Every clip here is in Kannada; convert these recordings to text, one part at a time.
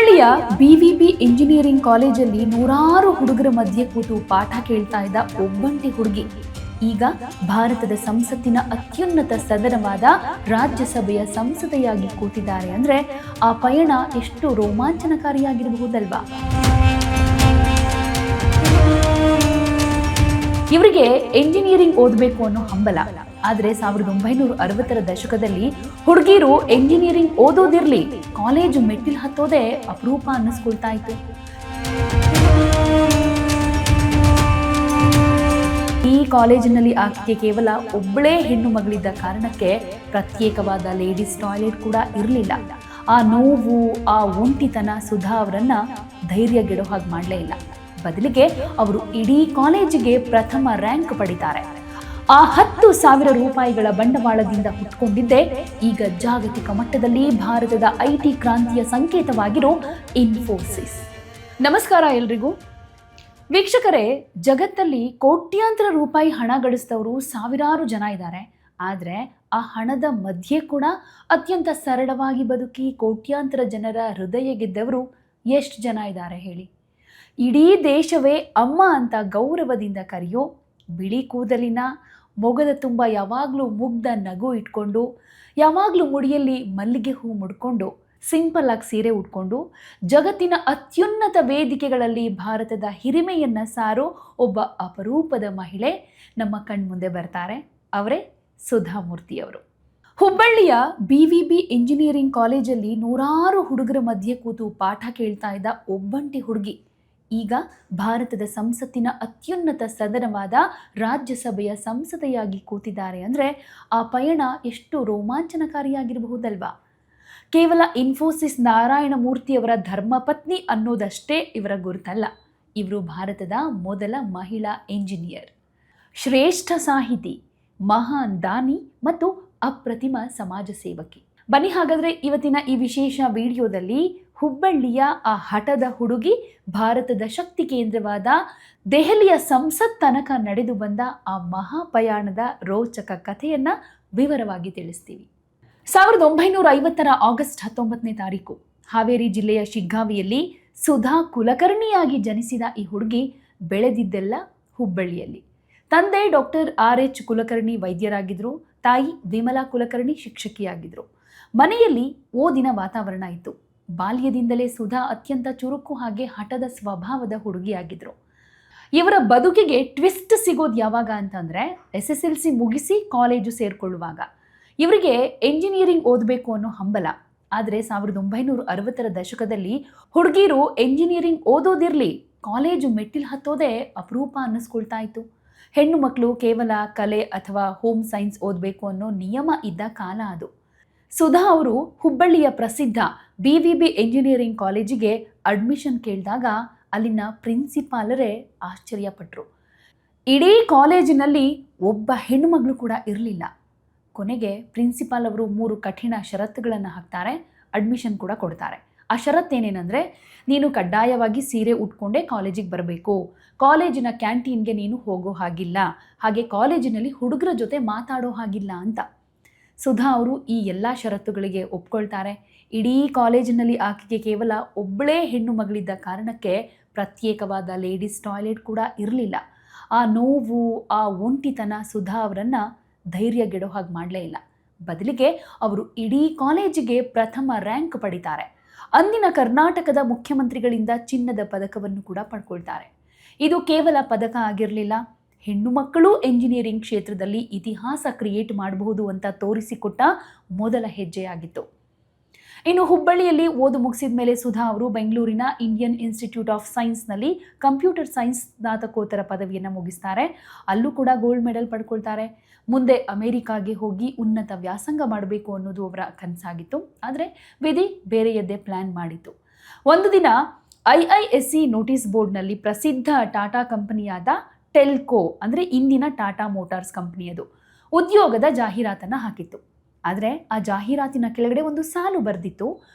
ಹುಬ್ಬಳ್ಳಿಯ BVB ಇಂಜಿನಿಯರಿಂಗ್ ಕಾಲೇಜಲ್ಲಿ ನೂರಾರು ಹುಡುಗರ ಮಧ್ಯೆ ಕೂತು ಪಾಠ ಕೇಳ್ತಾ ಇದ್ದ ಒಬ್ಬಂಟಿ ಹುಡುಗಿ ಈಗ ಭಾರತದ ಸಂಸತ್ತಿನ ಅತ್ಯುನ್ನತ ಸದನವಾದ ರಾಜ್ಯಸಭೆಯ ಸಂಸದೆಯಾಗಿ ಕೂತಿದ್ದಾರೆ ಅಂದ್ರೆ ಆ ಪಯಣ ಎಷ್ಟು ರೋಮಾಂಚನಕಾರಿಯಾಗಿರಬಹುದಲ್ವಾ. ಇವರಿಗೆ ಎಂಜಿನಿಯರಿಂಗ್ ಓದಬೇಕು ಅನ್ನೋ ಹಂಬಲ. ಆದರೆ 1960ರ ದಶಕದಲ್ಲಿ ಹುಡುಗಿರು ಎಂಜಿನಿಯರಿಂಗ್ ಓದೋದಿರ್ಲಿ, ಕಾಲೇಜು ಮೆಟ್ಟಿಲು ಹತ್ತೋದೇ ಅಪರೂಪ ಅನ್ನಿಸ್ಕೊಳ್ತಾ ಇತ್ತು. ಈ ಕಾಲೇಜಿನಲ್ಲಿ ಆಕೆಗೆ ಕೇವಲ ಒಬ್ಬಳೇ ಹೆಣ್ಣು ಮಗಳಿದ್ದ ಕಾರಣಕ್ಕೆ ಪ್ರತ್ಯೇಕವಾದ ಲೇಡೀಸ್ ಟಾಯ್ಲೆಟ್ ಕೂಡ ಇರಲಿಲ್ಲ. ಆ ನೋವು, ಆ ಒಂಟಿತನ ಸುಧಾ ಅವರನ್ನ ಧೈರ್ಯಗೆಡೋ ಹಾಗೆ ಮಾಡಲೇ ಇಲ್ಲ. ಬದಲಿಗೆ ಅವರು ಇಡೀ ಕಾಲೇಜಿಗೆ ಪ್ರಥಮ ರ್ಯಾಂಕ್ ಪಡಿತಾರೆ. ಆ 10,000 ರೂಪಾಯಿಗಳ ಬಂಡವಾಳದಿಂದ ಹುಟ್ಟುಕೊಂಡಿದ್ದೆ ಈಗ ಜಾಗತಿಕ ಮಟ್ಟದಲ್ಲಿ ಭಾರತದ IT ಕ್ರಾಂತಿಯ ಸಂಕೇತವಾಗಿರೋ ಇನ್ಫೋಸಿಸ್. ನಮಸ್ಕಾರ ಎಲ್ರಿಗೂ. ವೀಕ್ಷಕರೇ, ಜಗತ್ತಲ್ಲಿ ಕೋಟ್ಯಾಂತರ ರೂಪಾಯಿ ಹಣ ಗಳಿಸಿದವರು ಸಾವಿರಾರು ಜನ ಇದ್ದಾರೆ. ಆದರೆ ಆ ಹಣದ ಮಧ್ಯೆ ಕೂಡ ಅತ್ಯಂತ ಸರಳವಾಗಿ ಬದುಕಿ ಕೋಟ್ಯಾಂತರ ಜನರ ಹೃದಯ ಗೆದ್ದವರು ಎಷ್ಟು ಜನ ಇದ್ದಾರೆ ಹೇಳಿ. ಇಡೀ ದೇಶವೇ ಅಮ್ಮ ಅಂತ ಗೌರವದಿಂದ ಕರೆಯೋ, ಬಿಳಿ ಕೂದಲಿನ, ಮೊಗದ ತುಂಬ ಯಾವಾಗಲೂ ಮುಗ್ಧ ನಗು ಇಟ್ಕೊಂಡು, ಯಾವಾಗಲೂ ಮುಡಿಯಲ್ಲಿ ಮಲ್ಲಿಗೆ ಹೂ ಮುಡ್ಕೊಂಡು, ಸಿಂಪಲ್ ಆಗಿ ಸೀರೆ ಉಟ್ಕೊಂಡು, ಜಗತ್ತಿನ ಅತ್ಯುನ್ನತ ವೇದಿಕೆಗಳಲ್ಲಿ ಭಾರತದ ಹಿರಿಮೆಯನ್ನು ಸಾರೋ ಒಬ್ಬ ಅಪರೂಪದ ಮಹಿಳೆ ನಮ್ಮ ಕಣ್ಮುಂದೆ ಬರ್ತಾರೆ. ಅವರೇ ಸುಧಾ ಮೂರ್ತಿಯವರು. ಹುಬ್ಬಳ್ಳಿಯ BVB ಇಂಜಿನಿಯರಿಂಗ್ ಕಾಲೇಜಲ್ಲಿ ನೂರಾರು ಹುಡುಗರ ಮಧ್ಯೆ ಕೂತು ಪಾಠ ಕೇಳ್ತಾ ಇದ್ದ ಒಬ್ಬಂಟಿ ಹುಡುಗಿ ಈಗ ಭಾರತದ ಸಂಸತ್ತಿನ ಅತ್ಯುನ್ನತ ಸದನವಾದ ರಾಜ್ಯಸಭೆಯ ಸಂಸದೆಯಾಗಿ ಕೂತಿದ್ದಾರೆ ಅಂದರೆ ಆ ಪಯಣ ಎಷ್ಟು ರೋಮಾಂಚನಕಾರಿಯಾಗಿರಬಹುದಲ್ವಾ. ಕೇವಲ ಇನ್ಫೋಸಿಸ್ ನಾರಾಯಣ ಮೂರ್ತಿಯವರ ಧರ್ಮಪತ್ನಿ ಅನ್ನೋದಷ್ಟೇ ಇವರ ಗುರುತಲ್ಲ. ಇವರು ಭಾರತದ ಮೊದಲ ಮಹಿಳಾ ಎಂಜಿನಿಯರ್, ಶ್ರೇಷ್ಠ ಸಾಹಿತಿ, ಮಹಾನ್ ದಾನಿ ಮತ್ತು ಅಪ್ರತಿಮ ಸಮಾಜ ಸೇವಕಿ. ಬನ್ನಿ ಹಾಗಾದರೆ ಇವತ್ತಿನ ಈ ವಿಶೇಷ ವಿಡಿಯೋದಲ್ಲಿ ಹುಬ್ಬಳ್ಳಿಯ ಆ ಹಠದ ಹುಡುಗಿ ಭಾರತದ ಶಕ್ತಿ ಕೇಂದ್ರವಾದ ದೆಹಲಿಯ ಸಂಸತ್ ತನಕ ನಡೆದು ಬಂದ ಆ ಮಹಾಪಯಾಣದ ರೋಚಕ ಕಥೆಯನ್ನ ವಿವರವಾಗಿ ತಿಳಿಸ್ತೀವಿ. 1950ರ ಆಗಸ್ಟ್ 19ನೇ ತಾರೀಕು ಹಾವೇರಿ ಜಿಲ್ಲೆಯ ಶಿಗ್ಗಾವಿಯಲ್ಲಿ ಸುಧಾ ಕುಲಕರ್ಣಿಯಾಗಿ ಜನಿಸಿದ ಈ ಹುಡುಗಿ ಬೆಳೆದಿದ್ದೆಲ್ಲ ಹುಬ್ಬಳ್ಳಿಯಲ್ಲಿ. ತಂದೆ ಡಾಕ್ಟರ್ RH ಕುಲಕರ್ಣಿ ವೈದ್ಯರಾಗಿದ್ದರು, ತಾಯಿ ವಿಮಲಾ ಕುಲಕರ್ಣಿ ಶಿಕ್ಷಕಿಯಾಗಿದ್ದರು. ಮನೆಯಲ್ಲಿ ಓದಿನ ವಾತಾವರಣ ಇತ್ತು. ಬಾಲ್ಯದಿಂದಲೇ ಸುಧಾ ಅತ್ಯಂತ ಚುರುಕು ಹಾಗೆ ಹಠದ ಸ್ವಭಾವದ ಹುಡುಗಿಯಾಗಿದ್ದರು. ಇವರ ಬದುಕಿಗೆ ಟ್ವಿಸ್ಟ್ ಸಿಗೋದು ಯಾವಾಗ ಅಂತಂದರೆ SSLC ಮುಗಿಸಿ ಕಾಲೇಜು ಸೇರಿಕೊಳ್ಳುವಾಗ. ಇವರಿಗೆ ಎಂಜಿನಿಯರಿಂಗ್ ಓದಬೇಕು ಅನ್ನೋ ಹಂಬಲ. ಆದರೆ 1960ರ ದಶಕದಲ್ಲಿ ಹುಡುಗಿರು ಎಂಜಿನಿಯರಿಂಗ್ ಓದೋದಿರಲಿ, ಕಾಲೇಜು ಮೆಟ್ಟಿಲು ಹತ್ತೋದೇ ಅಪರೂಪ ಅನ್ನಿಸ್ಕೊಳ್ತಾ ಇತ್ತು. ಹೆಣ್ಣು ಮಕ್ಕಳು ಕೇವಲ ಕಲೆ ಅಥವಾ ಹೋಮ್ ಸೈನ್ಸ್ ಓದಬೇಕು ಅನ್ನೋ ನಿಯಮ ಇದ್ದ ಕಾಲ ಅದು. ಸುಧಾ ಅವರು ಹುಬ್ಬಳ್ಳಿಯ ಪ್ರಸಿದ್ಧ BVB ಇಂಜಿನಿಯರಿಂಗ್ ಕಾಲೇಜಿಗೆ ಅಡ್ಮಿಷನ್ ಕೇಳಿದಾಗ ಅಲ್ಲಿನ ಪ್ರಿನ್ಸಿಪಾಲರೇ ಆಶ್ಚರ್ಯಪಟ್ಟರು. ಇಡೀ ಕಾಲೇಜಿನಲ್ಲಿ ಒಬ್ಬ ಹೆಣ್ಣುಮಗಳು ಕೂಡ ಇರಲಿಲ್ಲ. ಕೊನೆಗೆ ಪ್ರಿನ್ಸಿಪಾಲ್ ಅವರು 3 ಕಠಿಣ ಷರತ್ತುಗಳನ್ನು ಹಾಕ್ತಾರೆ, ಅಡ್ಮಿಷನ್ ಕೂಡ ಕೊಡ್ತಾರೆ. ಆ ಷರತ್ತೇನೇನೆಂದರೆ, ನೀನು ಕಡ್ಡಾಯವಾಗಿ ಸೀರೆ ಉಟ್ಕೊಂಡೇ ಕಾಲೇಜಿಗೆ ಬರಬೇಕು, ಕಾಲೇಜಿನ ಕ್ಯಾಂಟೀನ್ಗೆ ನೀನು ಹೋಗೋ ಹಾಗಿಲ್ಲ, ಹಾಗೆ ಕಾಲೇಜಿನಲ್ಲಿ ಹುಡುಗರ ಜೊತೆ ಮಾತಾಡೋ ಹಾಗಿಲ್ಲ ಅಂತ. ಸುಧಾ ಅವರು ಈ ಎಲ್ಲ ಷರತ್ತುಗಳಿಗೆ ಒಪ್ಕೊಳ್ತಾರೆ. ಇಡೀ ಕಾಲೇಜಿನಲ್ಲಿ ಆಕೆಗೆ ಕೇವಲ ಒಬ್ಬಳೇ ಹೆಣ್ಣು ಮಗಳಿದ್ದ ಕಾರಣಕ್ಕೆ ಪ್ರತ್ಯೇಕವಾದ ಲೇಡೀಸ್ ಟಾಯ್ಲೆಟ್ ಕೂಡ ಇರಲಿಲ್ಲ. ಆ ನೋವು, ಆ ಒಂಟಿತನ ಸುಧಾ ಅವರನ್ನು ಧೈರ್ಯಗೆಡೋ ಹಾಗೆ ಮಾಡಲೇ ಇಲ್ಲ. ಬದಲಿಗೆ ಅವರು ಇಡೀ ಕಾಲೇಜಿಗೆ ಪ್ರಥಮ ರ್ಯಾಂಕ್ ಪಡಿತಾರೆ. ಅಂದಿನ ಕರ್ನಾಟಕದ ಮುಖ್ಯಮಂತ್ರಿಗಳಿಂದ ಚಿನ್ನದ ಪದಕವನ್ನು ಕೂಡ ಪಡ್ಕೊಳ್ತಾರೆ. ಇದು ಕೇವಲ ಪದಕ ಆಗಿರಲಿಲ್ಲ, ಹೆಣ್ಣು ಮಕ್ಕಳು ಎಂಜಿನಿಯರಿಂಗ್ ಕ್ಷೇತ್ರದಲ್ಲಿ ಇತಿಹಾಸ ಕ್ರಿಯೇಟ್ ಮಾಡಬಹುದು ಅಂತ ತೋರಿಸಿಕೊಟ್ಟ ಮೊದಲ ಹೆಜ್ಜೆಯಾಗಿತ್ತು. ಇನ್ನು ಹುಬ್ಬಳ್ಳಿಯಲ್ಲಿ ಓದು ಮುಗಿಸಿದ ಮೇಲೆ ಸುಧಾ ಅವರು ಬೆಂಗಳೂರಿನ ಇಂಡಿಯನ್ ಇನ್ಸ್ಟಿಟ್ಯೂಟ್ ಆಫ್ ಸೈನ್ಸ್ನಲ್ಲಿ ಕಂಪ್ಯೂಟರ್ ಸೈನ್ಸ್ ಸ್ನಾತಕೋತ್ತರ ಪದವಿಯನ್ನು ಮುಗಿಸ್ತಾರೆ. ಅಲ್ಲೂ ಕೂಡ ಗೋಲ್ಡ್ ಮೆಡಲ್ ಪಡ್ಕೊಳ್ತಾರೆ. ಮುಂದೆ ಅಮೆರಿಕಾಗೆ ಹೋಗಿ ಉನ್ನತ ವ್ಯಾಸಂಗ ಮಾಡಬೇಕು ಅನ್ನೋದು ಅವರ ಕನಸಾಗಿತ್ತು. ಆದರೆ ವಿಧಿ ಬೇರೆಯದ್ದೇ ಪ್ಲ್ಯಾನ್ ಮಾಡಿತ್ತು. ಒಂದು ದಿನ IISc ನೋಟಿಸ್ ಬೋರ್ಡ್ನಲ್ಲಿ ಪ್ರಸಿದ್ಧ ಟಾಟಾ ಕಂಪನಿಯಾದ ಟೆಲ್ಕೋ ಅಂದರೆ ಇಂದಿನ ಟಾಟಾ ಮೋಟಾರ್ಸ್ ಕಂಪನಿಯದು ಉದ್ಯೋಗದ ಜಾಹೀರಾತನ್ನು ಹಾಕಿತ್ತು. ಆದರೆ ಆ ಜಾಹೀರಾತಿನ ಕೆಳಗಡೆ ಒಂದು ಸಾಲು ಬರೆದಿತ್ತು,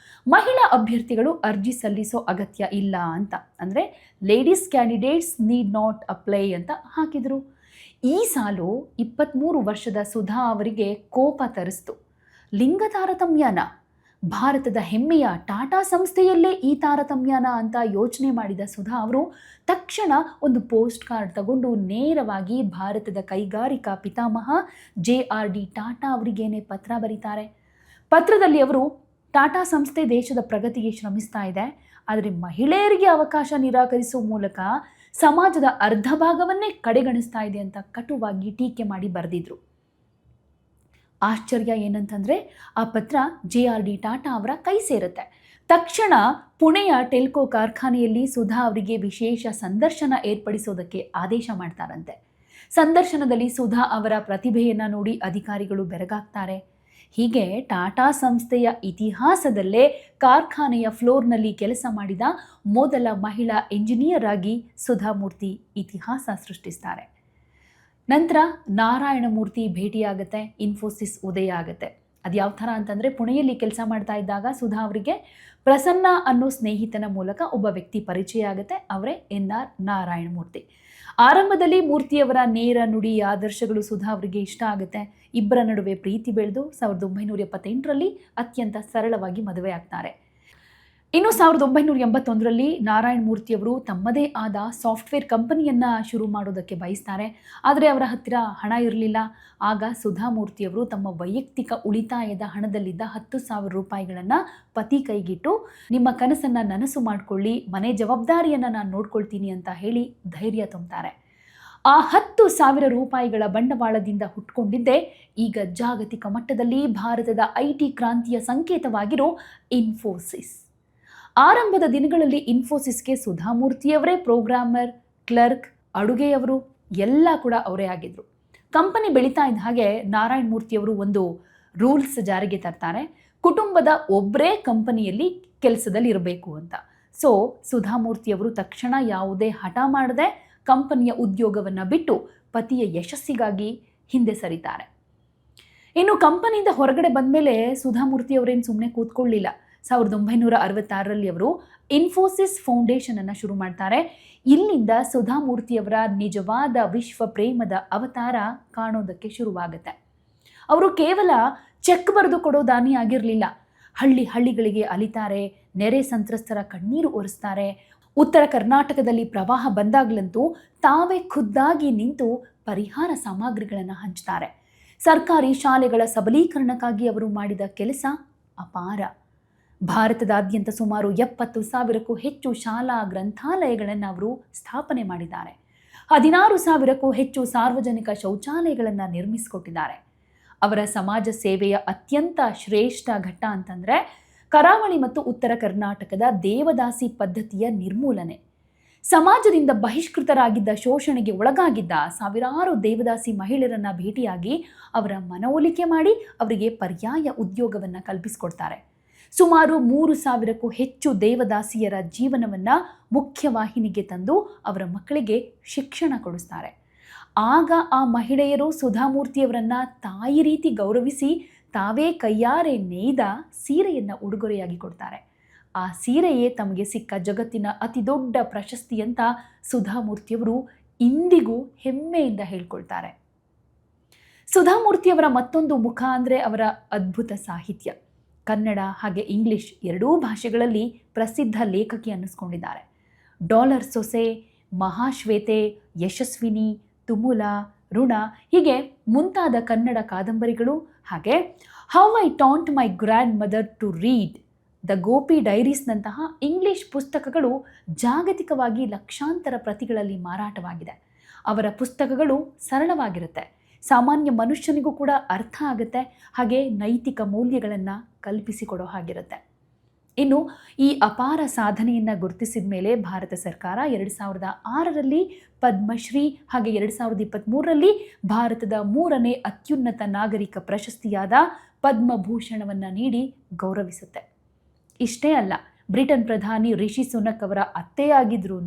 ಮಹಿಳಾ ಅಭ್ಯರ್ಥಿಗಳು ಅರ್ಜಿ ಸಲ್ಲಿಸೋ ಅಗತ್ಯ ಇಲ್ಲ ಅಂತ. ಅಂದರೆ ladies candidates need not apply ಅಂತ ಹಾಕಿದರು. ಈ ಸಾಲು 23 ವರ್ಷದ ಸುಧಾ ಅವರಿಗೆ ಕೋಪ ತರಿಸ್ತು. ಲಿಂಗ ತಾರತಮ್ಯನ, ಭಾರತದ ಹೆಮ್ಮೆಯ ಟಾಟಾ ಸಂಸ್ಥೆಯಲ್ಲೇ ಈ ತಾರತಮ್ಯನ ಅಂತ ಯೋಚನೆ ಮಾಡಿದ ಸುಧಾ ಅವರು ತಕ್ಷಣ ಒಂದು ಪೋಸ್ಟ್ ಕಾರ್ಡ್ ತಗೊಂಡು ನೇರವಾಗಿ ಭಾರತದ ಕೈಗಾರಿಕಾ ಪಿತಾಮಹ JRD ಟಾಟಾ ಅವರಿಗೇನೆ ಪತ್ರ ಬರೀತಾರೆ. ಪತ್ರದಲ್ಲಿ ಅವರು ಟಾಟಾ ಸಂಸ್ಥೆ ದೇಶದ ಪ್ರಗತಿಗೆ ಶ್ರಮಿಸ್ತಾ ಇದೆ, ಆದರೆ ಮಹಿಳೆಯರಿಗೆ ಅವಕಾಶ ನಿರಾಕರಿಸುವ ಮೂಲಕ ಸಮಾಜದ ಅರ್ಧ ಭಾಗವನ್ನೇ ಕಡೆಗಣಿಸ್ತಾ ಇದೆ ಅಂತ ಕಟುವಾಗಿ ಟೀಕೆ ಮಾಡಿ ಬರೆದಿದ್ರು. ಆಶ್ಚರ್ಯ ಏನಂತಂದರೆ ಆ ಪತ್ರ JRD ಟಾಟಾ ಅವರ ಕೈ ಸೇರುತ್ತೆ. ತಕ್ಷಣ ಪುಣೆಯ ಟೆಲ್ಕೋ ಕಾರ್ಖಾನೆಯಲ್ಲಿ ಸುಧಾ ಅವರಿಗೆ ವಿಶೇಷ ಸಂದರ್ಶನ ಏರ್ಪಡಿಸೋದಕ್ಕೆ ಆದೇಶ ಮಾಡ್ತಾರಂತೆ. ಸಂದರ್ಶನದಲ್ಲಿ ಸುಧಾ ಅವರ ಪ್ರತಿಭೆಯನ್ನು ನೋಡಿ ಅಧಿಕಾರಿಗಳು ಬೆರಗಾಗ್ತಾರೆ. ಹೀಗೆ ಟಾಟಾ ಸಂಸ್ಥೆಯ ಇತಿಹಾಸದಲ್ಲೇ ಕಾರ್ಖಾನೆಯ ಫ್ಲೋರ್ನಲ್ಲಿ ಕೆಲಸ ಮಾಡಿದ ಮೊದಲ ಮಹಿಳಾ ಎಂಜಿನಿಯರ್ ಆಗಿ ಸುಧಾ ಮೂರ್ತಿ ಇತಿಹಾಸ ಸೃಷ್ಟಿಸ್ತಾರೆ. ನಂತರ ನಾರಾಯಣ ಮೂರ್ತಿ ಭೇಟಿಯಾಗುತ್ತೆ, ಇನ್ಫೋಸಿಸ್ ಉದಯ ಆಗುತ್ತೆ. ಅದು ಯಾವ ಥರ ಅಂತಂದರೆ, ಪುಣೆಯಲ್ಲಿ ಕೆಲಸ ಮಾಡ್ತಾ ಇದ್ದಾಗ ಸುಧಾ ಅವರಿಗೆ ಪ್ರಸನ್ನ ಅನ್ನೋ ಸ್ನೇಹಿತನ ಮೂಲಕ ಒಬ್ಬ ವ್ಯಕ್ತಿ ಪರಿಚಯ ಆಗುತ್ತೆ. ಅವರೇ NR ನಾರಾಯಣ ಮೂರ್ತಿ. ಆರಂಭದಲ್ಲಿ ಮೂರ್ತಿಯವರ ನೇರ ನುಡಿ ಆದರ್ಶಗಳು ಸುಧಾ ಅವರಿಗೆ ಇಷ್ಟ ಆಗುತ್ತೆ. ಇಬ್ಬರ ನಡುವೆ ಪ್ರೀತಿ ಬೆಳೆದು 1978ರಲ್ಲಿ ಅತ್ಯಂತ ಸರಳವಾಗಿ ಮದುವೆ ಆಗ್ತಾರೆ. ಇನ್ನು 1981ರಲ್ಲಿ ನಾರಾಯಣ ಮೂರ್ತಿಯವರು ತಮ್ಮದೇ ಆದ ಸಾಫ್ಟ್ವೇರ್ ಕಂಪನಿಯನ್ನು ಶುರು ಮಾಡೋದಕ್ಕೆ ಬಯಸ್ತಾರೆ. ಆದರೆ ಅವರ ಹತ್ತಿರ ಹಣ ಇರಲಿಲ್ಲ. ಆಗ ಸುಧಾ ಮೂರ್ತಿಯವರು ತಮ್ಮ ವೈಯಕ್ತಿಕ ಉಳಿತಾಯದ ಹಣದಲ್ಲಿದ್ದ 10,000 ರೂಪಾಯಿಗಳನ್ನು ಪತಿ ಕೈಗಿಟ್ಟು, ನಿಮ್ಮ ಕನಸನ್ನು ನನಸು ಮಾಡಿಕೊಳ್ಳಿ, ಮನೆ ಜವಾಬ್ದಾರಿಯನ್ನು ನಾನು ನೋಡ್ಕೊಳ್ತೀನಿ ಅಂತ ಹೇಳಿ ಧೈರ್ಯ ತುಂಬ್ತಾರೆ. ಆ 10,000 ರೂಪಾಯಿಗಳ ಬಂಡವಾಳದಿಂದ ಹುಟ್ಕೊಂಡಿದ್ದೇ ಈಗ ಜಾಗತಿಕ ಮಟ್ಟದಲ್ಲಿ ಭಾರತದ IT ಕ್ರಾಂತಿಯ ಸಂಕೇತವಾಗಿರೋ ಇನ್ಫೋಸಿಸ್. ಆರಂಭದ ದಿನಗಳಲ್ಲಿ ಇನ್ಫೋಸಿಸ್ಗೆ ಸುಧಾ ಮೂರ್ತಿಯವರೇ ಪ್ರೋಗ್ರಾಮರ್, ಕ್ಲರ್ಕ್, ಅಡುಗೆಯವರು ಎಲ್ಲ ಕೂಡ ಅವರೇ ಆಗಿದ್ರು. ಕಂಪನಿ ಬೆಳೀತಾ ಇದ್ದ ಹಾಗೆ ನಾರಾಯಣ ಮೂರ್ತಿಯವರು ಒಂದು ರೂಲ್ಸ್ ಜಾರಿಗೆ ತರ್ತಾರೆ, ಕುಟುಂಬದ ಒಬ್ಬರೇ ಕಂಪನಿಯಲ್ಲಿ ಕೆಲಸದಲ್ಲಿ ಇರಬೇಕು ಅಂತ. ಸೊ ಸುಧಾ ಮೂರ್ತಿಯವರು ತಕ್ಷಣ ಯಾವುದೇ ಹಠ ಮಾಡದೆ ಕಂಪನಿಯ ಉದ್ಯೋಗವನ್ನು ಬಿಟ್ಟು ಪತಿಯ ಯಶಸ್ಸಿಗಾಗಿ ಹಿಂದೆ ಸರಿತಾರೆ. ಇನ್ನು ಕಂಪನಿಯಿಂದ ಹೊರಗಡೆ ಬಂದ ಮೇಲೆ ಸುಧಾ ಮೂರ್ತಿಯವರೇನು ಸುಮ್ಮನೆ ಕೂತ್ಕೊಳ್ಳಿಲ್ಲ. 1966ರಲ್ಲಿ ಅವರು ಇನ್ಫೋಸಿಸ್ ಫೌಂಡೇಶನ್ ಅನ್ನು ಶುರು ಮಾಡ್ತಾರೆ. ಇಲ್ಲಿಂದ ಸುಧಾ ಮೂರ್ತಿಯವರ ನಿಜವಾದ ವಿಶ್ವ ಪ್ರೇಮದ ಅವತಾರ ಕಾಣೋದಕ್ಕೆ ಶುರುವಾಗುತ್ತೆ. ಅವರು ಕೇವಲ ಚೆಕ್ ಬರೆದು ಕೊಡೋ ದಾನಿ ಆಗಿರಲಿಲ್ಲ. ಹಳ್ಳಿಗಳಿಗೆ ಅಲಿತಾರೆ, ನೆರೆ ಸಂತ್ರಸ್ತರ ಕಣ್ಣೀರು ಒರೆಸ್ತಾರೆ. ಉತ್ತರ ಕರ್ನಾಟಕದಲ್ಲಿ ಪ್ರವಾಹ ಬಂದಾಗಲಂತೂ ತಾವೇ ಖುದ್ದಾಗಿ ನಿಂತು ಪರಿಹಾರ ಸಾಮಗ್ರಿಗಳನ್ನು ಹಂಚ್ತಾರೆ. ಸರ್ಕಾರಿ ಶಾಲೆಗಳ ಸಬಲೀಕರಣಕ್ಕಾಗಿ ಅವರು ಮಾಡಿದ ಕೆಲಸ ಅಪಾರ. ಭಾರತದಾದ್ಯಂತ ಸುಮಾರು 70,000ಕ್ಕೂ ಹೆಚ್ಚು ಶಾಲಾ ಗ್ರಂಥಾಲಯಗಳನ್ನು ಅವರು ಸ್ಥಾಪನೆ ಮಾಡಿದ್ದಾರೆ. 16,000ಕ್ಕೂ ಹೆಚ್ಚು ಸಾರ್ವಜನಿಕ ಶೌಚಾಲಯಗಳನ್ನು ನಿರ್ಮಿಸಿಕೊಟ್ಟಿದ್ದಾರೆ. ಅವರ ಸಮಾಜ ಸೇವೆಯ ಅತ್ಯಂತ ಶ್ರೇಷ್ಠ ಘಟ್ಟ ಅಂತಂದರೆ ಕರಾವಳಿ ಮತ್ತು ಉತ್ತರ ಕರ್ನಾಟಕದ ದೇವದಾಸಿ ಪದ್ಧತಿಯ ನಿರ್ಮೂಲನೆ. ಸಮಾಜದಿಂದ ಬಹಿಷ್ಕೃತರಾಗಿದ್ದ, ಶೋಷಣೆಗೆ ಒಳಗಾಗಿದ್ದ ಸಾವಿರಾರು ದೇವದಾಸಿ ಮಹಿಳೆಯರನ್ನು ಭೇಟಿಯಾಗಿ ಅವರ ಮನವೊಲಿಕೆ ಮಾಡಿ ಅವರಿಗೆ ಪರ್ಯಾಯ ಉದ್ಯೋಗವನ್ನು ಕಲ್ಪಿಸಿಕೊಡ್ತಾರೆ. ಸುಮಾರು 3,000ಕ್ಕೂ ಹೆಚ್ಚು ದೇವದಾಸಿಯರ ಜೀವನವನ್ನು ಮುಖ್ಯವಾಹಿನಿಗೆ ತಂದು ಅವರ ಮಕ್ಕಳಿಗೆ ಶಿಕ್ಷಣ ಕೊಡಿಸ್ತಾರೆ. ಆಗ ಆ ಮಹಿಳೆಯರು ಸುಧಾ ಮೂರ್ತಿಯವರನ್ನು ತಾಯಿ ರೀತಿ ಗೌರವಿಸಿ ತಾವೇ ಕೈಯಾರೆ ನೇಯ್ದ ಸೀರೆಯನ್ನು ಉಡುಗೊರೆಯಾಗಿ ಕೊಡ್ತಾರೆ. ಆ ಸೀರೆಯೇ ತಮಗೆ ಸಿಕ್ಕ ಜಗತ್ತಿನ ಅತಿ ದೊಡ್ಡ ಪ್ರಶಸ್ತಿ ಅಂತ ಸುಧಾ ಮೂರ್ತಿಯವರು ಇಂದಿಗೂ ಹೆಮ್ಮೆಯಿಂದ ಹೇಳ್ಕೊಳ್ತಾರೆ. ಸುಧಾ ಮೂರ್ತಿಯವರ ಮತ್ತೊಂದು ಮುಖ ಅಂದರೆ ಅವರ ಅದ್ಭುತ ಸಾಹಿತ್ಯ. ಕನ್ನಡ ಹಾಗೆ ಇಂಗ್ಲಿಷ್ ಎರಡೂ ಭಾಷೆಗಳಲ್ಲಿ ಪ್ರಸಿದ್ಧ ಲೇಖಕಿ ಅನ್ನಿಸ್ಕೊಂಡಿದ್ದಾರೆ. ಡಾಲರ್ ಸೊಸೆ, ಮಹಾಶ್ವೇತೆ, ಯಶಸ್ವಿನಿ, ತುಮುಲ, ಋಣ ಹೀಗೆ ಮುಂತಾದ ಕನ್ನಡ ಕಾದಂಬರಿಗಳು, ಹಾಗೆ ಹೌ ಐ ಟಾಂಟ್ my grandmother to read, the Gopi ಡೈರೀಸ್ನಂತಹ ಇಂಗ್ಲಿಷ್ ಪುಸ್ತಕಗಳು ಜಾಗತಿಕವಾಗಿ ಲಕ್ಷಾಂತರ ಪ್ರತಿಗಳಲ್ಲಿ ಮಾರಾಟವಾಗಿದೆ. ಅವರ ಪುಸ್ತಕಗಳು ಸರಳವಾಗಿರುತ್ತೆ, ಸಾಮಾನ್ಯ ಮನುಷ್ಯನಿಗೂ ಕೂಡ ಅರ್ಥ ಆಗುತ್ತೆ, ಹಾಗೆ ನೈತಿಕ ಮೌಲ್ಯಗಳನ್ನು ಕಲ್ಪಿಸಿಕೊಡೋ ಹಾಗಿರುತ್ತೆ. ಇನ್ನು ಈ ಅಪಾರ ಸಾಧನೆಯನ್ನು ಗುರುತಿಸಿದ ಮೇಲೆ ಭಾರತ ಸರ್ಕಾರ 2006ರಲ್ಲಿ ಪದ್ಮಶ್ರೀ ಹಾಗೆ 2023ರಲ್ಲಿ ಭಾರತದ 3ನೇ ಅತ್ಯುನ್ನತ ನಾಗರಿಕ ಪ್ರಶಸ್ತಿಯಾದ ಪದ್ಮಭೂಷಣವನ್ನು ನೀಡಿ ಗೌರವಿಸುತ್ತೆ. ಇಷ್ಟೇ ಅಲ್ಲ, ಬ್ರಿಟನ್ ಪ್ರಧಾನಿ ರಿಷಿ ಸುನಕ್ ಅವರ ಅತ್ತೆಯಾಗಿದ್ರೂ,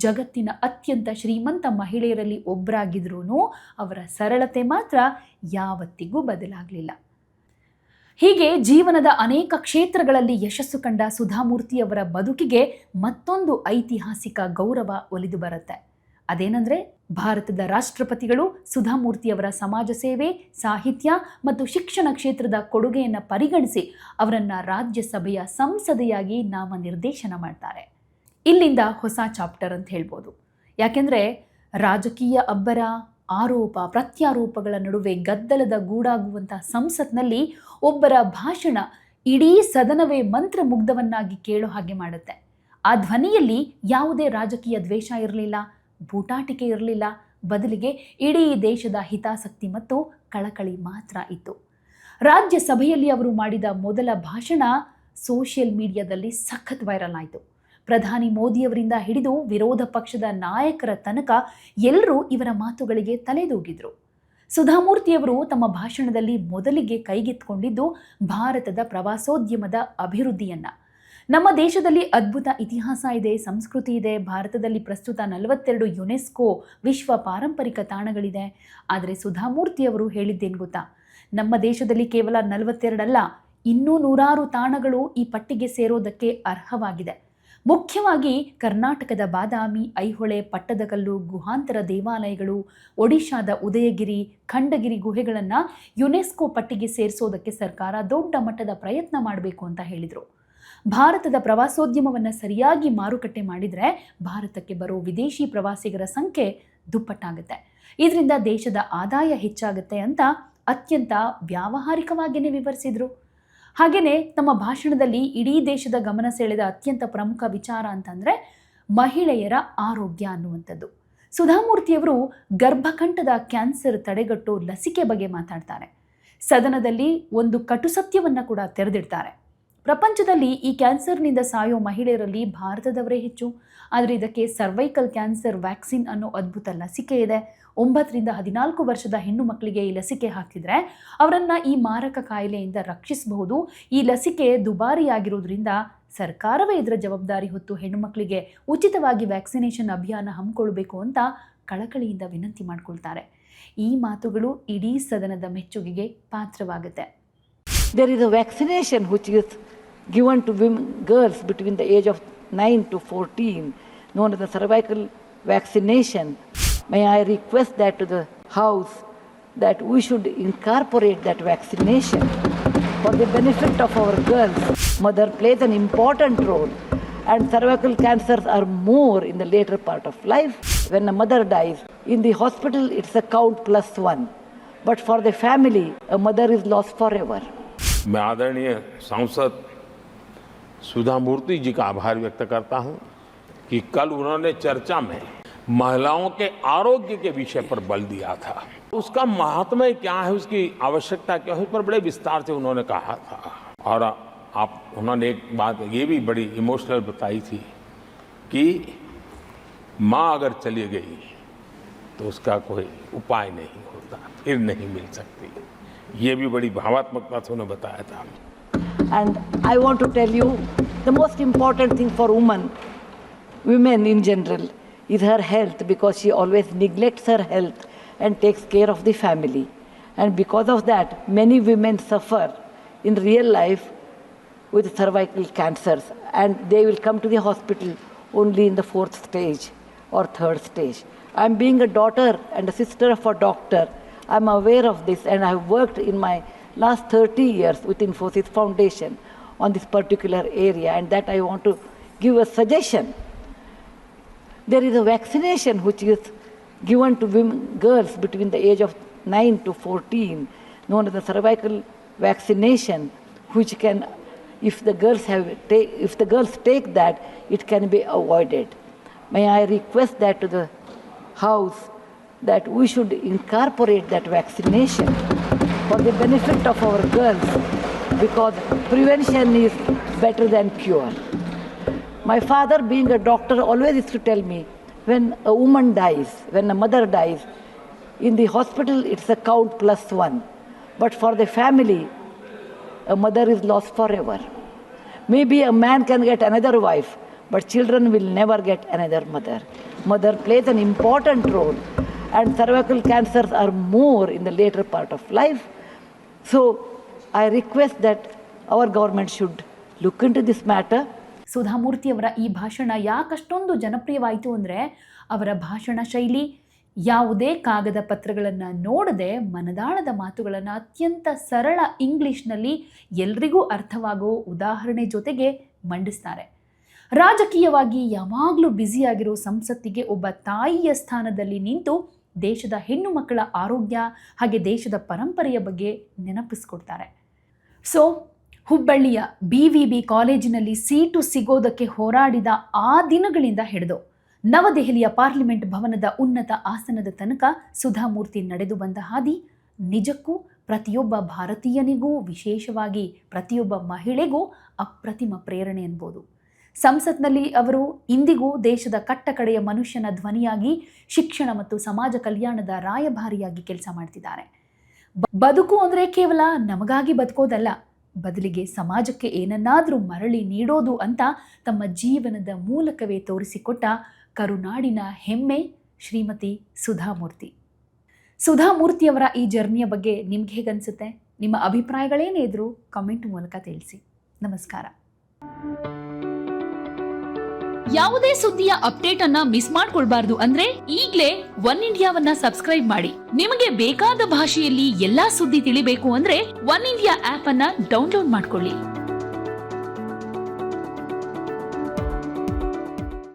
ಜಗತ್ತಿನ ಅತ್ಯಂತ ಶ್ರೀಮಂತ ಮಹಿಳೆಯರಲ್ಲಿ ಒಬ್ಬರಾಗಿದ್ರೂ ಅವರ ಸರಳತೆ ಮಾತ್ರ ಯಾವತ್ತಿಗೂ ಬದಲಾಗಲಿಲ್ಲ. ಹೀಗೆ ಜೀವನದ ಅನೇಕ ಕ್ಷೇತ್ರಗಳಲ್ಲಿ ಯಶಸ್ಸು ಕಂಡ ಸುಧಾ ಮೂರ್ತಿಯವರ ಬದುಕಿಗೆ ಮತ್ತೊಂದು ಐತಿಹಾಸಿಕ ಗೌರವ ಒಲಿದು ಬರುತ್ತೆ. ಅದೇನೆಂದರೆ ಭಾರತದ ರಾಷ್ಟ್ರಪತಿಗಳು ಸುಧಾಮೂರ್ತಿಯವರ ಸಮಾಜ ಸೇವೆ, ಸಾಹಿತ್ಯ ಮತ್ತು ಶಿಕ್ಷಣ ಕ್ಷೇತ್ರದ ಕೊಡುಗೆಯನ್ನು ಪರಿಗಣಿಸಿ ಅವರನ್ನು ರಾಜ್ಯಸಭೆಯ ಸಂಸದೆಯಾಗಿ ನಾಮನಿರ್ದೇಶನ ಮಾಡ್ತಾರೆ. ಇಲ್ಲಿಂದ ಹೊಸ ಚಾಪ್ಟರ್ ಅಂತ ಹೇಳ್ಬೋದು. ಯಾಕೆಂದರೆ ರಾಜಕೀಯ ಅಬ್ಬರ, ಆರೋಪ ಪ್ರತ್ಯಾರೋಪಗಳ ನಡುವೆ ಗದ್ದಲದ ಗೂಡಾಗುವಂಥ ಸಂಸತ್ನಲ್ಲಿ ಒಬ್ಬರ ಭಾಷಣ ಇಡೀ ಸದನವೇ ಮಂತ್ರಮುಗ್ಧವನ್ನಾಗಿ ಕೇಳೋ ಹಾಗೆ ಮಾಡುತ್ತೆ. ಆ ಧ್ವನಿಯಲ್ಲಿ ಯಾವುದೇ ರಾಜಕೀಯ ದ್ವೇಷ ಇರಲಿಲ್ಲ, ಬೂಟಾಟಿಕೆ ಇರಲಿಲ್ಲ. ಬದಲಿಗೆ ಇಡೀ ದೇಶದ ಹಿತಾಸಕ್ತಿ ಮತ್ತು ಕಳಕಳಿ ಮಾತ್ರ ಇತ್ತು. ರಾಜ್ಯಸಭೆಯಲ್ಲಿ ಅವರು ಮಾಡಿದ ಮೊದಲ ಭಾಷಣ ಸೋಷಿಯಲ್ ಮೀಡಿಯಾದಲ್ಲಿ ಸಖತ್ ವೈರಲ್ ಆಯಿತು. ಪ್ರಧಾನಿ ಮೋದಿಯವರಿಂದ ಹಿಡಿದು ವಿರೋಧ ಪಕ್ಷದ ನಾಯಕರ ತನಕ ಎಲ್ಲರೂ ಇವರ ಮಾತುಗಳಿಗೆ ತಲೆದೂಗಿದ್ರು. ಸುಧಾಮೂರ್ತಿಯವರು ತಮ್ಮ ಭಾಷಣದಲ್ಲಿ ಮೊದಲಿಗೆ ಕೈಗೆತ್ತಿಕೊಂಡಿದ್ದು ಭಾರತದ ಪ್ರವಾಸೋದ್ಯಮದ ಅಭಿವೃದ್ಧಿಯನ್ನ. ನಮ್ಮ ದೇಶದಲ್ಲಿ ಅದ್ಭುತ ಇತಿಹಾಸ ಇದೆ, ಸಂಸ್ಕೃತಿ ಇದೆ. ಭಾರತದಲ್ಲಿ ಪ್ರಸ್ತುತ 42 ಯುನೆಸ್ಕೋ ವಿಶ್ವ ಪಾರಂಪರಿಕ ತಾಣಗಳಿದೆ. ಆದರೆ ಸುಧಾಮೂರ್ತಿಯವರು ಹೇಳಿದ್ದೇನು ಗೊತ್ತಾ? ನಮ್ಮ ದೇಶದಲ್ಲಿ ಕೇವಲ 42 ಅಲ್ಲ, ಇನ್ನೂ 100 ತಾಣಗಳು ಈ ಪಟ್ಟಿಗೆ ಸೇರೋದಕ್ಕೆ ಅರ್ಹವಾಗಿದೆ. ಮುಖ್ಯವಾಗಿ ಕರ್ನಾಟಕದ ಬಾದಾಮಿ, ಐಹೊಳೆ, ಪಟ್ಟದಕಲ್ಲು, ಗುಹಾಂತರ ದೇವಾಲಯಗಳು, ಒಡಿಶಾದ ಉದಯಗಿರಿ, ಖಂಡಗಿರಿ ಗುಹೆಗಳನ್ನು ಯುನೆಸ್ಕೋ ಪಟ್ಟಿಗೆ ಸೇರಿಸೋದಕ್ಕೆ ಸರ್ಕಾರ ದೊಡ್ಡ ಮಟ್ಟದ ಪ್ರಯತ್ನ ಮಾಡಬೇಕು ಅಂತ ಹೇಳಿದರು. ಭಾರತದ ಪ್ರವಾಸೋದ್ಯಮವನ್ನು ಸರಿಯಾಗಿ ಮಾರುಕಟ್ಟೆ ಮಾಡಿದರೆ ಭಾರತಕ್ಕೆ ಬರೋ ವಿದೇಶಿ ಪ್ರವಾಸಿಗರ ಸಂಖ್ಯೆ ದುಪ್ಪಟ್ಟಾಗುತ್ತೆ. ಇದರಿಂದ ದೇಶದ ಆದಾಯ ಹೆಚ್ಚಾಗುತ್ತೆ ಅಂತ ಅತ್ಯಂತ ವ್ಯಾವಹಾರಿಕವಾಗಿಯೇ ವಿವರಿಸಿದರು. ಹಾಗೆಯೇ ತಮ್ಮ ಭಾಷಣದಲ್ಲಿ ಇಡೀ ದೇಶದ ಗಮನ ಸೆಳೆದ ಅತ್ಯಂತ ಪ್ರಮುಖ ವಿಚಾರ ಅಂತಂದರೆ ಮಹಿಳೆಯರ ಆರೋಗ್ಯ ಅನ್ನುವಂಥದ್ದು. ಸುಧಾಮೂರ್ತಿಯವರು ಗರ್ಭಕಂಠದ ಕ್ಯಾನ್ಸರ್ ತಡೆಗಟ್ಟೋ ಲಸಿಕೆ ಬಗ್ಗೆ ಮಾತಾಡ್ತಾರೆ. ಸದನದಲ್ಲಿ ಒಂದು ಕಟು ಸತ್ಯವನ್ನು ಕೂಡ ತೆರೆದಿಡ್ತಾರೆ. ಪ್ರಪಂಚದಲ್ಲಿ ಈ ಕ್ಯಾನ್ಸರ್ನಿಂದ ಸಾಯೋ ಮಹಿಳೆಯರಲ್ಲಿ ಭಾರತದವರೇ ಹೆಚ್ಚು. ಆದರೆ ಇದಕ್ಕೆ ಸರ್ವೈಕಲ್ ಕ್ಯಾನ್ಸರ್ ವ್ಯಾಕ್ಸಿನ್ ಅನ್ನೋ ಅದ್ಭುತ ಲಸಿಕೆ ಇದೆ. 9 ರಿಂದ 14 ವರ್ಷದ ಹೆಣ್ಣು ಮಕ್ಕಳಿಗೆ ಈ ಲಸಿಕೆ ಹಾಕಿದರೆ ಅವರನ್ನು ಈ ಮಾರಕ ಕಾಯಿಲೆಯಿಂದ ರಕ್ಷಿಸಬಹುದು. ಈ ಲಸಿಕೆ ದುಬಾರಿಯಾಗಿರೋದ್ರಿಂದ ಸರ್ಕಾರವೇ ಇದರ ಜವಾಬ್ದಾರಿ ಹೊತ್ತು ಹೆಣ್ಣು ಮಕ್ಕಳಿಗೆ ಉಚಿತವಾಗಿ ವ್ಯಾಕ್ಸಿನೇಷನ್ ಅಭಿಯಾನ ಹಮ್ಮಿಕೊಳ್ಬೇಕು ಅಂತ ಕಳಕಳಿಯಿಂದ ವಿನಂತಿ ಮಾಡಿಕೊಳ್ತಾರೆ. ಈ ಮಾತುಗಳು ಇಡೀ ಸದನದ ಮೆಚ್ಚುಗೆಗೆ ಪಾತ್ರವಾಗುತ್ತೆ. There is a vaccination which is given to women, girls between the age of 9 to 14, known as the cervical vaccination. May I request that to the House that we should incorporate that vaccination for the benefit of our girls. Mother plays an important role, and cervical cancers are more in the later part of life. When a mother dies, in the hospital it's a count +1, but for the family, a mother is lost forever. मैं आदरणीय सांसद सुधा मूर्ति जी का आभार व्यक्त करता हूं कि कल उन्होंने चर्चा में महिलाओं के आरोग्य के विषय पर बल दिया था. उसका महात्म्य क्या है, उसकी आवश्यकता क्या है, उस पर बड़े विस्तार से उन्होंने कहा था. और उन्होंने एक बात ये भी बड़ी इमोशनल बताई थी कि माँ अगर चली गई तो उसका कोई उपाय नहीं होता, फिर नहीं मिल सकती. ये भी बड़ी भावात्मकता से उन्होंने बताया था. And I want to tell you, the most important thing for women in general, is her health, because she always neglects her health and takes care of the family. And because of that, many women suffer in real life with cervical cancers, and they will come to the hospital only in the 4th stage or 3rd stage. I'm being a daughter and a sister of a doctor. I'm aware of this, and I've worked in my last 30 years with Infosys Foundation on this particular area, and that I want to give a suggestion. There is a vaccination which is given to women, girls between the age of 9 to 14, known as the cervical vaccination, which can, if the girls take that, it can be avoided. May I request that to the House that we should incorporate that vaccination for the benefit of our girls, because prevention is better than cure. My father, being a doctor, always used to tell me, when a woman dies, when a mother dies, in the hospital it's a count +1, but for the family, a mother is lost forever. Maybe a man can get another wife, but children will never get another mother. Mother plays an important role, and cervical cancers are more in the later part of life. So I request that our government should look into this matter. ಸುಧಾಮೂರ್ತಿಯವರ ಈ ಭಾಷಣ ಯಾಕಷ್ಟೊಂದು ಜನಪ್ರಿಯವಾಯಿತು ಅಂದರೆ ಅವರ ಭಾಷಣ ಶೈಲಿ ಯಾವುದೇ ಕಾಗದ ಪತ್ರಗಳನ್ನು ನೋಡದೆ ಮನದಾಳದ ಮಾತುಗಳನ್ನು ಅತ್ಯಂತ ಸರಳ ಇಂಗ್ಲಿಷ್ನಲ್ಲಿ ಎಲ್ರಿಗೂ ಅರ್ಥವಾಗೋ ಉದಾಹರಣೆ ಜೊತೆಗೆ ಮಂಡಿಸ್ತಾರೆ. ರಾಜಕೀಯವಾಗಿ ಯಾವಾಗಲೂ ಬ್ಯುಸಿಯಾಗಿರೋ ಸಂಸತ್ತಿಗೆ ಒಬ್ಬ ತಾಯಿಯ ಸ್ಥಾನದಲ್ಲಿ ನಿಂತು ದೇಶದ ಹೆಣ್ಣು ಮಕ್ಕಳ ಆರೋಗ್ಯ ಹಾಗೆ ದೇಶದ ಪರಂಪರೆಯ ಬಗ್ಗೆ ನೆನಪಿಸ್ಕೊಡ್ತಾರೆ. ಸೊ ಹುಬ್ಬಳ್ಳಿಯ BVB ಕಾಲೇಜಿನಲ್ಲಿ ಸೀಟು ಸಿಗೋದಕ್ಕೆ ಹೋರಾಡಿದ ಆ ದಿನಗಳಿಂದ ಹಿಡಿದು ನವದೆಹಲಿಯ ಪಾರ್ಲಿಮೆಂಟ್ ಭವನದ ಉನ್ನತ ಆಸನದ ತನಕ ಸುಧಾಮೂರ್ತಿ ನಡೆದು ಬಂದ ಹಾದಿ ನಿಜಕ್ಕೂ ಪ್ರತಿಯೊಬ್ಬ ಭಾರತೀಯನಿಗೂ, ವಿಶೇಷವಾಗಿ ಪ್ರತಿಯೊಬ್ಬ ಮಹಿಳೆಗೂ ಅಪ್ರತಿಮ ಪ್ರೇರಣೆ ಅನ್ಬೋದು. ಸಂಸತ್ನಲ್ಲಿ ಅವರು ಇಂದಿಗೂ ದೇಶದ ಕಟ್ಟಕಡೆಯ ಮನುಷ್ಯನ ಧ್ವನಿಯಾಗಿ ಶಿಕ್ಷಣ ಮತ್ತು ಸಮಾಜ ಕಲ್ಯಾಣದ ರಾಯಭಾರಿಯಾಗಿ ಕೆಲಸ ಮಾಡ್ತಿದ್ದಾರೆ. ಬದುಕು ಅಂದರೆ ಕೇವಲ ನಮಗಾಗಿ ಬದುಕೋದಲ್ಲ, ಬದಲಿಗೆ ಸಮಾಜಕ್ಕೆ ಏನನ್ನಾದರೂ ಮರಳಿ ನೀಡೋದು ಅಂತ ತಮ್ಮ ಜೀವನದ ಮೂಲಕವೇ ತೋರಿಸಿಕೊಟ್ಟ ಕರುನಾಡಿನ ಹೆಮ್ಮೆ ಶ್ರೀಮತಿ ಸುಧಾಮೂರ್ತಿ. ಸುಧಾಮೂರ್ತಿಯವರ ಈ ಜರ್ನಿಯ ಬಗ್ಗೆ ನಿಮ್ಗೆ ಹೇಗನ್ಸುತ್ತೆ? ನಿಮ್ಮ ಅಭಿಪ್ರಾಯಗಳೇನೇ ಇದ್ರೂ ಕಾಮೆಂಟ್ ಮೂಲಕ ತಿಳಿಸಿ. ನಮಸ್ಕಾರ. ಯಾವುದೇ ಸುದ್ದಿಯ ಅಪ್ಡೇಟ್ ಅನ್ನ ಮಿಸ್ ಮಾಡ್ಕೊಳ್ಬಾರ್ದು ಅಂದ್ರೆ ಈಗ್ಲೇ ಒನ್ ಇಂಡಿಯಾವನ್ನ ಸಬ್ಸ್ಕ್ರೈಬ್ ಮಾಡಿ. ನಿಮಗೆ ಬೇಕಾದ ಭಾಷೆಯಲ್ಲಿ ಎಲ್ಲಾ ಸುದ್ದಿ ತಿಳಿಬೇಕು ಅಂದ್ರೆ ಒನ್ ಇಂಡಿಯಾ ಆಪ್ ಅನ್ನ ಡೌನ್ಲೋಡ್ ಮಾಡ್ಕೊಳ್ಳಿ.